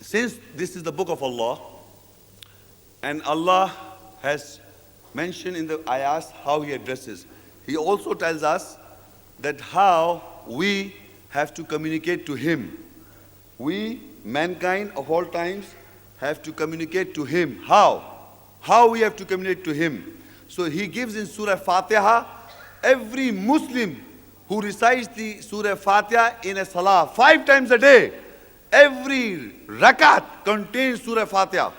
since this is the book of Allah, and Allah has mentioned in the ayats how He addresses, He also tells us that how we have to communicate to Him. We, mankind of all times, have to communicate to Him. How? How we have to communicate to Him. So He gives in Surah Fatiha, every Muslim who recites the Surah Fatiha in a salah 5 times a day, every rakat contains Surah Fatiha.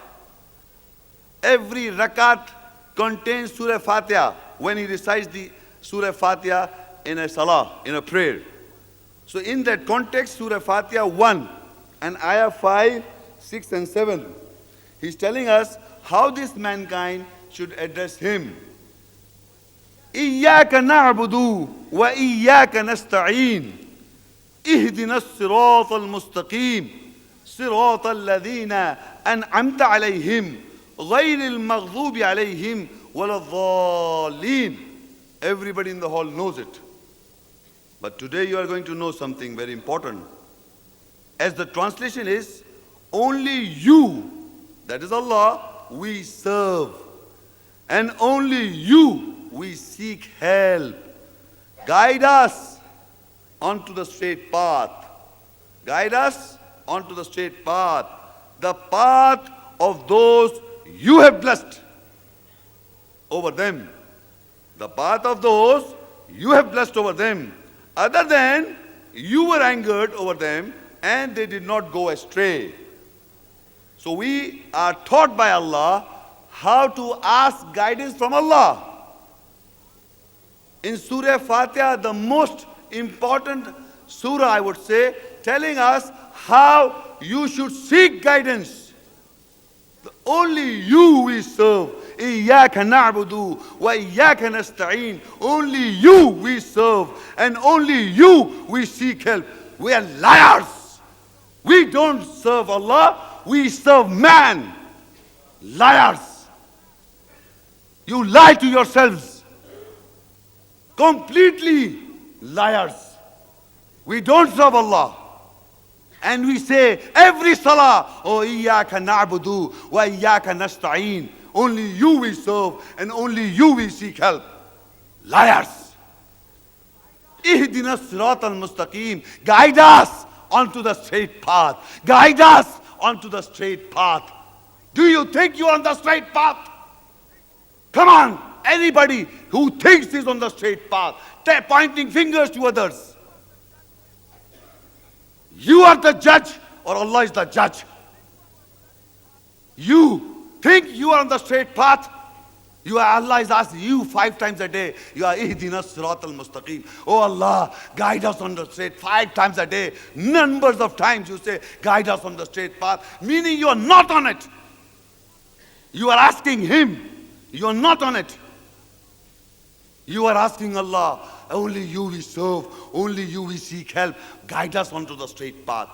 Every rakat contains Surah Fatiha when he recites the Surah Fatiha in a salah, in a prayer. So in that context, Surah Fatiha 1 and Ayah 5, 6 and 7, he's telling us how this mankind should address Him. Iyyaka na'budu wa Iyyaka Nasta een. اهدنا الصراط المستقيم صراط الذين أنعمت عليهم غير المغضوب عليهم ولا الضالين. Everybody in the hall knows it. But today you are going to know something very important. As the translation is, only you, that is Allah, we serve. And only you we seek help. Guide us onto the straight path. Guide us onto the straight path. The path of those you have blessed over them. The path of those you have blessed over them. Other than you were angered over them and they did not go astray. So we are taught by Allah how to ask guidance from Allah. In Surah Fatiha, the most important surah, I would say, telling us how you should seek guidance. Only you we serve. Iyyaka na'budu wa Iyyaka Nasta een. Only you we serve and only you we seek help. We are liars. We don't serve Allah, we serve man. Liars. You lie to yourselves. Completely liars. We don't serve Allah. And we say every salah, oh Iyyaka na'budu wa Iyyaka Nasta een. Only you we serve and only you we seek help. Liars. Ihdina sirat al-mustaqim. Guide us onto the straight path. Guide us onto the straight path. Do you think you are on the straight path? Come on, anybody who thinks is on the straight path, pointing fingers to others. You are the judge or Allah is the judge. You think you are on the straight path? Allah is asking you 5 times a day. You are ihdina sirat al-mustaqim. Oh Allah, guide us on the straight 5 times a day. Numbers of times you say, guide us on the straight path. Meaning you are not on it. You are asking Him. You are not on it. You are asking Allah, only you we serve, only you we seek help. Guide us onto the straight path.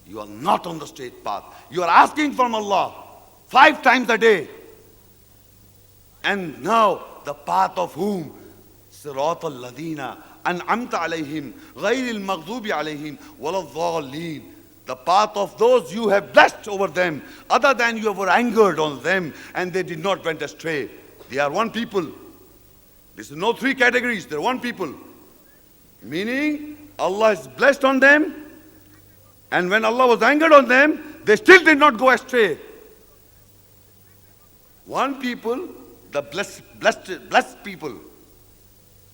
You are not on the straight path. You are asking from Allah 5 times a day. And now the path of whom? Sirat al-ladina an'amta alayhim ghayril maghdubi alayhim waladh-dhalin. The path of those you have blessed over them, other than you were angered on them and they did not went astray. They are one people. This is no 3 categories, they are one people. Meaning Allah is blessed on them, and when Allah was angered on them, they still did not go astray. One people, the blessed people,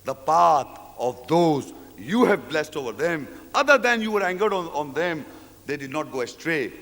the path of those you have blessed over them, other than you were angered on them, they did not go astray.